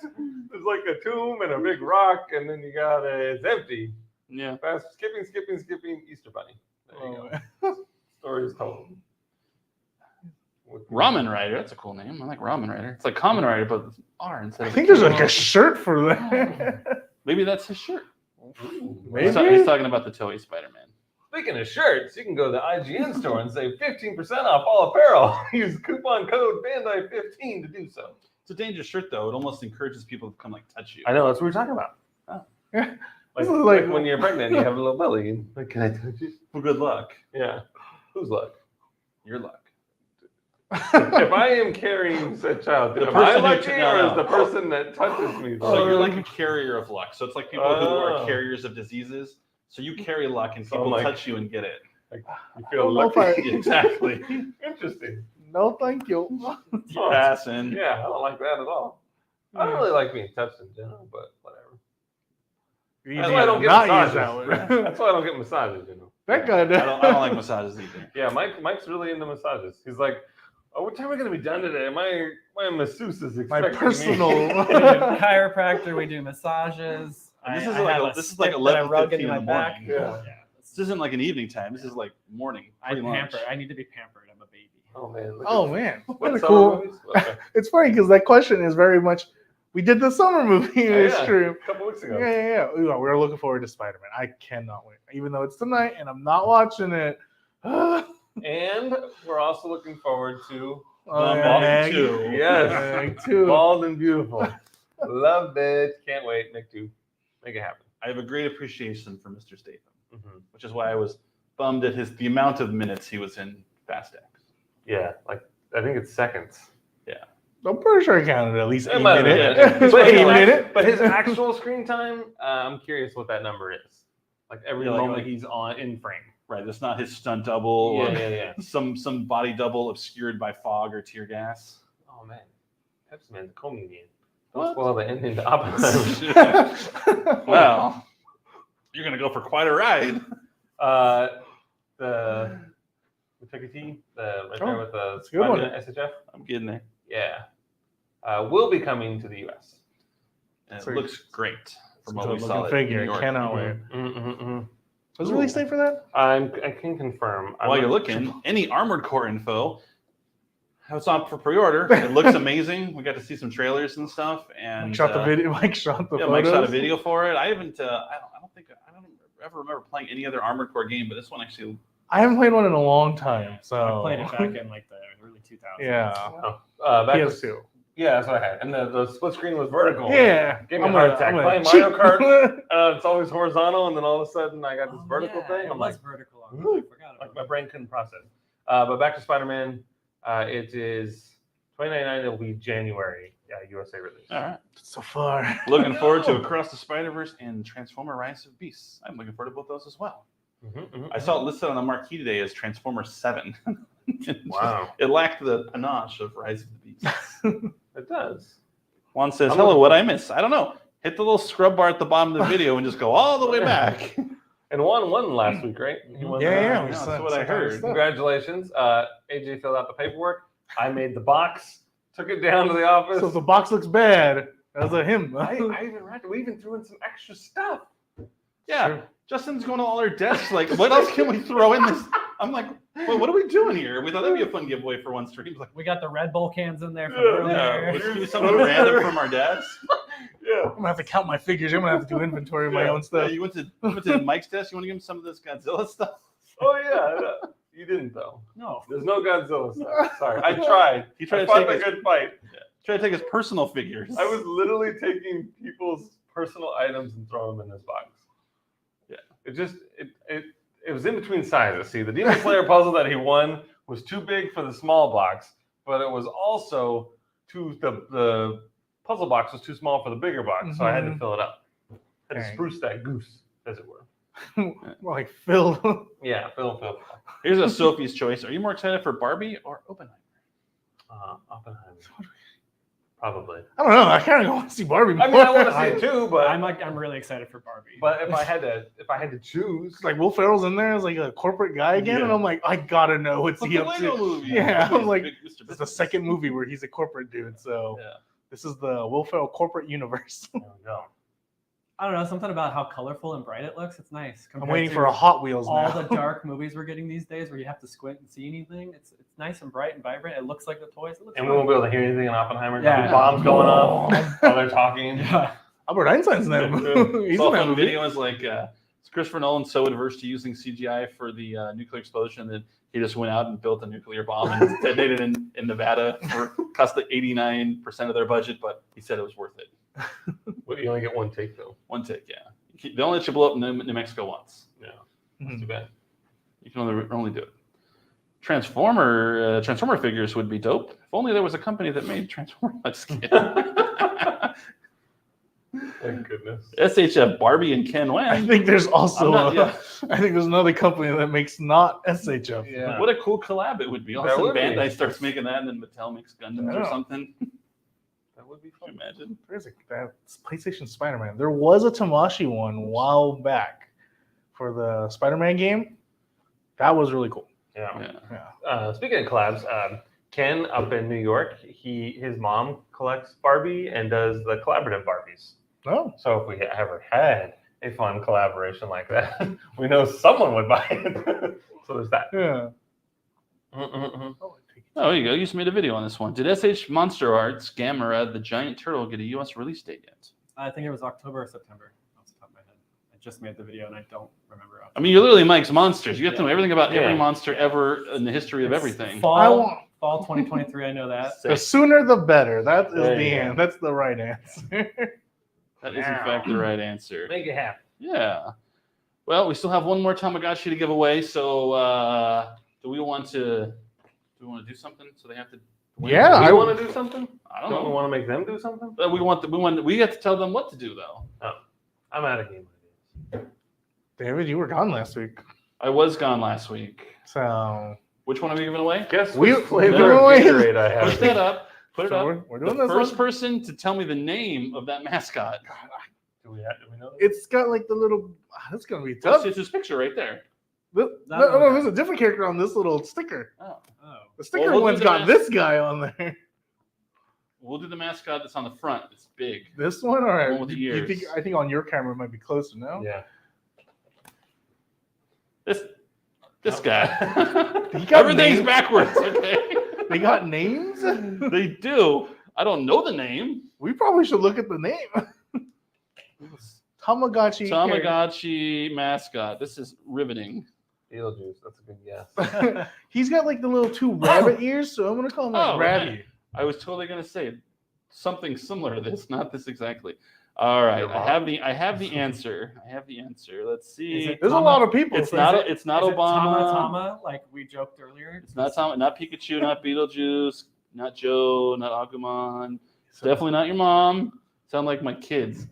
There's like a tomb and a big rock, and then you got it's empty. Yeah. Fast skipping Easter Bunny. There you go. Story is told. Ramen Rider. That's a cool name. I like Ramen Rider. It's like Common Rider, but with R instead I of think there's like a shirt for that. Maybe that's his shirt. Ooh, Maybe. He's talking about the Toei Spider-Man. Speaking of shirts, you can go to the IGN store and save 15% off all apparel. Use coupon code Bandai15 to do so. It's a dangerous shirt, though. It almost encourages people to come touch you. I know, that's what we're talking about. Yeah. Like, This is like- like when you're pregnant, you have a little belly. And, like, can I touch you? For good luck. Yeah. Whose luck? Your luck. If I am carrying said child, The am I person who- lucky no, or no. is the person that touches me? So you're like a carrier of luck. So it's like people who are Oh. carriers of diseases. So you carry luck, and So people like- touch you and get it. Like, you I feel don't know if lucky. Exactly. Interesting. No, thank you. You're passing. Yeah, I don't like that at all. I don't really like being touched in general, but whatever. That's why I don't get Not massages. use that one. That's why I don't get massages. That guy I don't like massages either. Yeah, Mike's really into massages. He's like, "Oh, what time are we gonna be done today? My masseuse is My expecting personal. me." We do chiropractor, we do massages. And this I is have like a this is like stick that I rug 11:15 into in my the back. morning. Yeah. This isn't like an evening time. This is like morning. I pre-lunch. pamper. I need to be pampered. I'm a baby. Oh man. Oh man, What what a summer cool. movies? Okay. It's funny because that question is very much. We did the summer movie Oh, yeah. stream. A couple weeks ago. Yeah. We're looking forward to Spider-Man. I cannot wait, even though it's tonight and I'm not watching it. And we're also looking forward to Meg. Two. yes, Meg too. Bald and Beautiful. Love it. Can't wait. Make two. Make it happen. I have a great appreciation for Mr. Statham, Mm-hmm. which is why I was bummed at the amount of minutes he was in Fast X. Yeah, like I think it's seconds. I'm pretty sure I counted at least It 8 might have been, minutes. yeah. But 8 minutes. But his actual screen time, I'm curious what that number is. Like every Yeah, like- moment like- he's on in frame. Right, that's not his stunt double or Yeah. some body double obscured by fog or tear gas. Oh man, Pepsi Man's a comedian. What? Don't spoil the ending to Oppenheimer. Well, you're gonna go for quite a ride. The Chuck E. T. Right there with the that's a good one. SHF. I'm getting there. Yeah, will be coming to the U.S. And it So- looks great from what Good we saw. looking figure. In New York. Cannot wait. Mm-hmm. Was the release date for that? I can confirm. While you're looking, any Armored Core info, it's on for pre-order. It looks amazing. We got to see some trailers and stuff, and Mike shot the video. Mike shot the Yeah, photos. Mike shot a video for it. I haven't. I don't ever remember playing any other Armored Core game, but this one actually. I haven't played one in a long time. So I played it back in like the early 2000s. Yeah. Back PS2. Yeah, that's what I had. And the split screen was vertical. Yeah. Gave me a heart attack. Playing cheat. Mario Kart, it's always horizontal, and then all of a sudden I got this vertical Yeah, thing. It I'm was like, vertical. I "Ooh," forgot like about my brain couldn't process. But back to Spider-Man. It is $29.99. It'll be January USA release. All right. So far. Looking forward to Across the Spider-Verse and Transformer: Rise of Beasts. I'm looking forward to both those as well. I saw it listed on the marquee today as Transformers 7. Wow. It lacked the panache of Rise of the Beasts. It does. Juan says, I'm "Hello, looking what I miss? I don't know. Hit the little scrub bar at the bottom of the video and just go all the way back." And Juan won last week, right? He won Yeah, the- we that's sent what I some kind of heard. stuff. Congratulations. AJ filled out the paperwork. I made the box, took it down to the office. So if the box looks bad, that's a him. I even read it. We even threw in some extra stuff. Yeah, Sure. Justin's going to all our desks. Like, what else can we throw in this? I'm like, well, what are we doing here? We thought that'd be a fun giveaway for one stream. Like, We got the Red Bull cans in there from yeah, earlier. we're gonna do something random from our desks. Yeah. I'm gonna have to count my figures. I'm gonna have to do inventory of my Yeah. own stuff. You went to Mike's desk. You want to give him some of this Godzilla stuff? Oh yeah. You didn't though. No. There's no Godzilla stuff. Sorry. I tried. He tried I to fought take a his, good fight. tried to take his personal figures. I was literally taking people's personal items and throwing them in this box. Yeah. It was in between sizes. See, the Demon Slayer puzzle that he won was too big for the small box, but it was also the puzzle box was too small for the bigger box, so I had to fill it up. I had to Dang. spruce that goose, as it were. More like Phil. Yeah, fill. Here's a Sophie's choice. Are you more excited for Barbie or Oppenheimer? Oppenheimer. Probably. I don't know. I kind of want to see Barbie. I mean, I want to see it too, but I'm really excited for Barbie. but if I had to choose, It's like Will Ferrell's in there as like a corporate guy again, and Yeah. I'm like, I gotta know what's But he the up Lego to. movie. Yeah, I'm like, Big Mr. It's the Business. second movie where he's a corporate dude, so Yeah. this is the Will Ferrell corporate universe. there we go. I don't know, something about how colorful and bright it looks. It's nice. I'm compared waiting to for a Hot Wheels all now. the dark movies we're getting these days where you have to squint and see anything. It's nice and bright and vibrant. It looks like the toys. It looks And we fun. won't be able to hear anything in Oppenheimer. Yeah. There'll be bombs going off while they're talking. Yeah. Albert Einstein's in that movie. He's Saw in a that fun movie. video. Is like Christopher Nolan's so adverse to using CGI for the nuclear explosion that he just went out and built a nuclear bomb and detonated in Nevada for cost like 89% of their budget, but he said it was worth it. Well, you only get one take though. One take, yeah. They only let you blow up New Mexico once. Yeah, Mhm. that's too bad. You can only do it. Transformer figures would be dope. If only there was a company that made Transformer. I'm just kidding. Thank goodness. SHF Barbie and Ken I Wen. think there's also I'm not- yeah. I think there's another company that makes not SHF. Yeah. What a cool collab it would be. All of a That sudden would be. Bandai starts making that and then Mattel makes Gundams or Yeah. something. That would be Can you fun. imagine? There's that PlayStation Spider-Man. There was a Tamashii one a while back for the Spider-Man game. That was really cool. Yeah. Yeah. Speaking of collabs, Ken up in New York, his mom collects Barbie and does the collaborative Barbies. Oh, So if we ever had a fun collaboration like that, we know someone would buy it. So there's that. yeah. Mm-mm-mm. Oh, take it Oh, there you go. You just made a video on this one. Did SH Monster Arts Gamera, the giant turtle, get a U.S. release date yet? I think it was October or September off the top of my head. I just made the video and I don't remember. I mean, you're literally Mike's Monsters. You have to know everything about every Yeah. monster ever in the history of everything. Fall 2023. I know that. The sooner the better. That is There the you go. end. That's the right answer. That is, in fact, the right answer. Make it happen. Yeah. Well, we still have one more Tamagotchi to give away. So, do we want to do something so they have to? Win? Yeah, I I want to do something. I don't Don't we know. want to make them do something? We have to tell them what to do though. I'm out of game ideas. David, you were gone last week. I was gone last week. So Which one are we giving away? Guess We- which flavor we're of going- Gatorade I Push have. that up. Put it So up. we're doing The this first one? person to tell me the name of that mascot. Do we know? It's got like the little. That's gonna be It's tough. his picture right there. No, That one. there's a different character on this little sticker. Oh. Oh. The sticker we'll do one's the got mas- this guy on there. We'll do the mascot that's on the front. It's big. This one, all right. One with the You think? ears. I think on your camera it might be closer. No. Yeah. This guy. He got Everything's names. backwards. Okay. They got names. They do. I don't know the name. We probably should look at the name. Tamagotchi. Tamagotchi mascot. This is riveting. Beetlejuice. That's a good guess. He's got like the little two rabbit ears, so I'm gonna call him like Oh, Rabbit. I was totally gonna say something similar to this, not this exactly. All right, Your I mom. have the answer. Let's see. Is it There's a Tama- lot of people. It's so not. is it- It's not Is it Obama. Tama, like we joked earlier. It's not Tom. Not Pikachu. Not Beetlejuice. Not Joe. Not Agumon. It's definitely not your mom. Sound like my kids.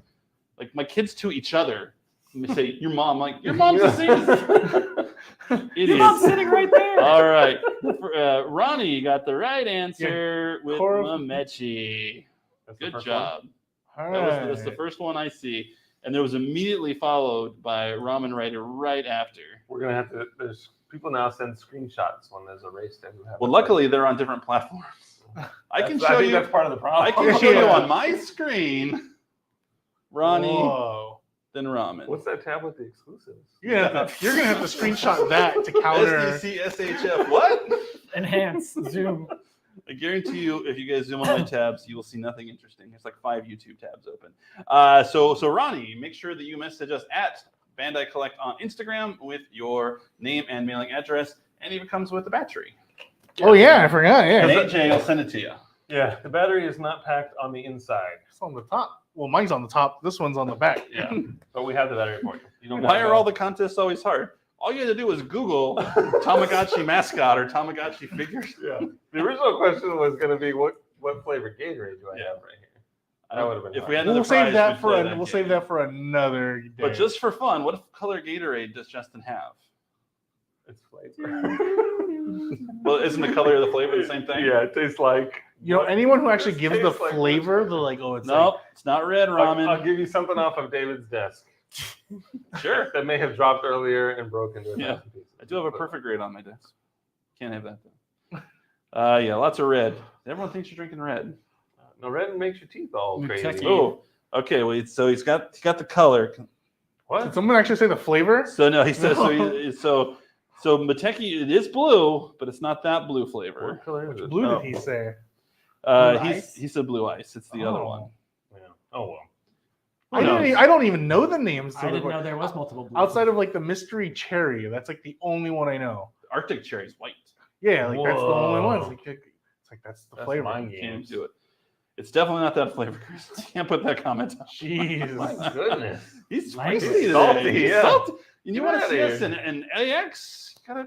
Like my kids to each other. Let me say your mom. Like your mom's the same. Your mom's sitting right there. All right. Ronnie got the right answer with Cor- Mamechi. That's the Good first job. All That's the right. first one I see. And there was immediately followed by Ramen Rider right after. We're gonna have to. There's people now send screenshots when there's a race that who have. Well, luckily they're on different platforms. I can show think you. that's part of the problem. I can show you Yeah. on my screen, Ronnie, Whoa. then Ramen. What's that tab with the exclusives? You're gonna have to screenshot that to counter. SDC SHF. What? Enhance, zoom. I guarantee you, if you guys zoom on my tabs, you will see nothing interesting. There's like 5 YouTube tabs open. So Ronnie, make sure that you message us at Bandai Collect on Instagram with your name and mailing address, and it even comes with a battery. Oh yeah, I forgot. Yeah, And AJ will send it to you. Yeah, the battery is not packed on the inside, it's on the top. Well, mine's on the top. This one's on the back. Yeah. but we have the battery for you. You don't. Why gotta are go. all the contests always hard? All you had to do was Google Tamagotchi mascot or Tamagotchi figures. Yeah. The original question was going to be what flavor Gatorade do I Yeah. have right here? That would have been If hard. we had another We'll save prize, that we'd for play we'll game. save that for another day. But just for fun, what color Gatorade does Justin have? It's flavor. Well, isn't the color of the flavor the same thing? Yeah, it tastes like. anyone who actually This gives the tastes like- flavor, they're like, oh, it's Nope, it's not red ramen. I'll give you something off of David's desk Sure. that may have dropped earlier and broken into a Yeah. thousand pieces. I do have a perfect grade on my desk. Can't have that though. Yeah, lots of red. Everyone thinks you're drinking red. No, red makes your teeth all Ooh, crazy. techie. Oh, okay. Well, so he's got the color. Did What? someone actually say the flavor? So no, he says so Mateki. It is blue, but it's not that blue flavor. What color is Which it? blue Oh, did he say? Blue ice? He said blue ice. It's the other Oh. one. yeah. Oh well. Who knows? I don't even know the names. I to the didn't know there was multiple. Blue outside of like the mystery cherry. That's like the only one I know. Arctic cherry is white. Yeah, like that's the only one. Whoa. It's like that's the That's flavor. mind Can't games. do it. It's definitely not that flavor, Chris. You can't put that comment on. Jeez. My goodness. He's Like spicy it. today. Salty, He's yeah. salty. And you Get want to outta see us here. in AX? Gotta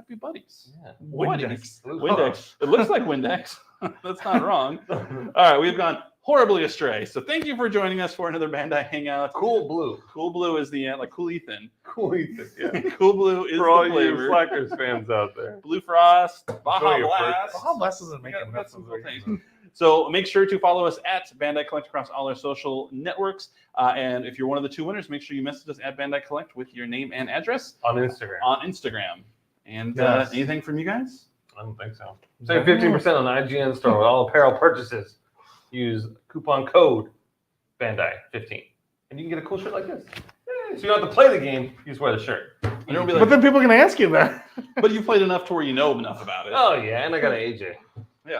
be buddies. Yeah. Windex. Blue Windex. It looks like Windex. That's not wrong. All right, we've gone horribly astray. So thank you for joining us for another Bandai Hangout. Cool blue. Cool Blue is the like Cool Ethan. Cool Ethan. Yeah. Cool Blue is For all the you flavor. Slackers fans out there. Blue Frost, Baja your Blast. Baja Blast isn't We making got that some sound cool very- things. So make sure to follow us at Bandai Collect across all our social networks. And if you're one of the 2 winners, make sure you message us at Bandai Collect with your name and address On Instagram. on Instagram. And Yes. anything from you guys? I don't think so. Save 15% on the IGN store with all apparel purchases. Use coupon code Bandai15. And you can get a cool shirt like this. So you don't have to play the game. You just wear the shirt. And it'll be But like, then people can ask you that. but you played enough to where you know enough about it. Oh yeah, and I got an AJ.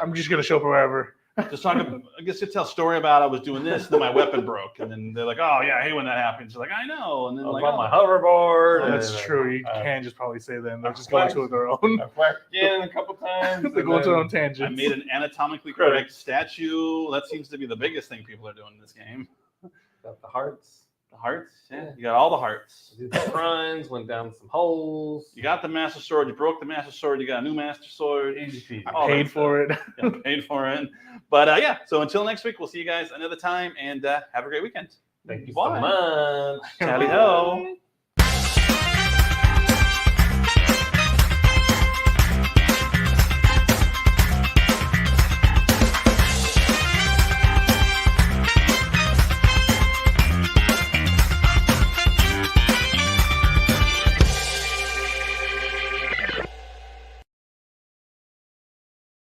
I'm just gonna show up wherever. Just talking. I guess you tell a story about I was doing this, and then my weapon broke, and then they're like, "Oh yeah, I hate when that happens." You're like, "I know," and then like, About oh, my hoverboard. and That's then true. You I- can just probably say then. They'll just Flex. go into their own. I whacked again a couple times. They and go into their then- own tangents. I made an anatomically correct statue. That seems to be the biggest thing people are doing in this game. Got the hearts. The hearts, yeah, you got all the hearts. Did the shrines, went down some holes. You got the master sword. You broke the master sword. You got a new master sword. Easy peasy. all paid that for it. Yeah, paid for it. But yeah, so until next week, we'll see you guys another time, and have a great weekend. Thank you Bye. so much. Tally ho.